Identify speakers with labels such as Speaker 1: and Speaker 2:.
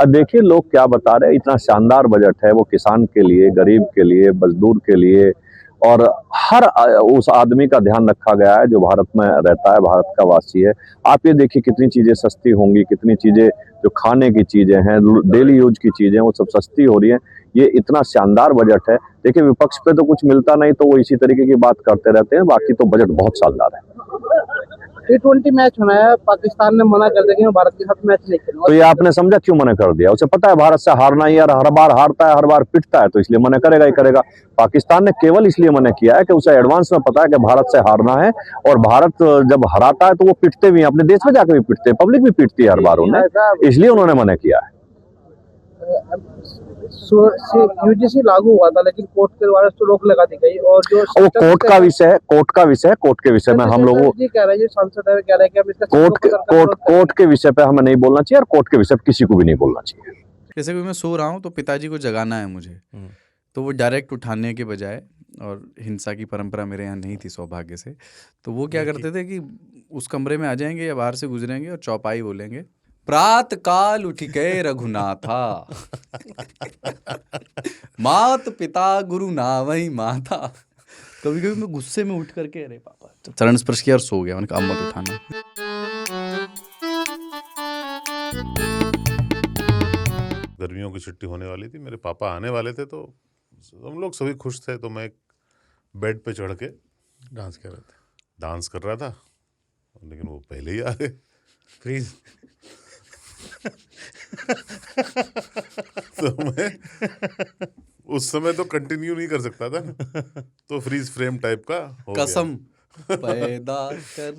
Speaker 1: अब देखिए लोग क्या बता रहे हैं, इतना शानदार बजट है, वो किसान के लिए, गरीब के लिए, मजदूर के लिए और हर उस आदमी का ध्यान रखा गया है जो भारत में रहता है, भारत का वासी है। आप ये देखिए कितनी चीजें सस्ती होंगी, कितनी चीजें जो खाने की चीजें हैं, डेली यूज की चीजें, वो सब सस्ती हो रही हैं। ये इतना शानदार बजट है। देखिए विपक्ष पे तो कुछ मिलता नहीं तो वो इसी तरीके की बात करते रहते हैं, बाकी तो बजट बहुत शानदार है।
Speaker 2: T20 मैच होना है, पाकिस्तान ने मना कर दिया कि मैं भारत के साथ मैच नहीं खेलूंगा।
Speaker 1: तो ये आपने समझा क्यों मना कर दिया? उसे पता है भारत से हारना ही, यार हर बार हारता है, हर बार पिटता है, तो इसलिए मना करेगा ही करेगा। पाकिस्तान ने केवल इसलिए मना किया है कि उसे एडवांस में पता है कि भारत से हारना है, और भारत जब हराता है तो वो पिटते भी हैं, अपने देश में जाकर भी पिटते हैं, पब्लिक भी पिटती है हर बार उन्हें, इसलिए उन्होंने मना किया है।
Speaker 2: यूजीसी लागू हुआ था लेकिन कोर्ट के द्वारा तो रोक लगा दी गई, और जो
Speaker 1: वो कोर्ट का विषय है, कोर्ट के विषय में हम लोगों
Speaker 2: जी कह रहे हैं, सांसद है कह रहे हैं कि हम इसका
Speaker 1: कोर्ट के विषय पे हमें नहीं बोलना चाहिए, और कोर्ट के विषय पे किसी को भी नहीं बोलना चाहिए।
Speaker 3: जैसे कि मैं सो रहा हूँ तो पिताजी को जगाना है मुझे, तो वो डायरेक्ट उठाने के बजाय, और हिंसा की परंपरा मेरे यहाँ नहीं थी सौभाग्य से, तो वो क्या करते थे कि उस कमरे में आ जाएंगे या बाहर से गुजरेंगे और चौपाई बोलेंगे, प्रात काल उठ के रघुनाथा मात पिता गुरु नावई माता। कभी कभी मैं गुस्से में उठ करके अरे पापा चरण स्पर्श किया और सो गया, मैंने कहा अब मत उठाना।
Speaker 4: गर्मियों की छुट्टी होने वाली थी, मेरे पापा आने वाले थे, तो हम लोग सभी खुश थे। तो मैं एक बेड पे चढ़ के डांस कर रहा था, लेकिन वो पहले ही आ गए।
Speaker 5: प्लीज
Speaker 4: तो मैं उस समय तो कंटिन्यू नहीं कर सकता था ना, तो फ्रीज फ्रेम टाइप का हो गया।
Speaker 3: कसम पैदा कर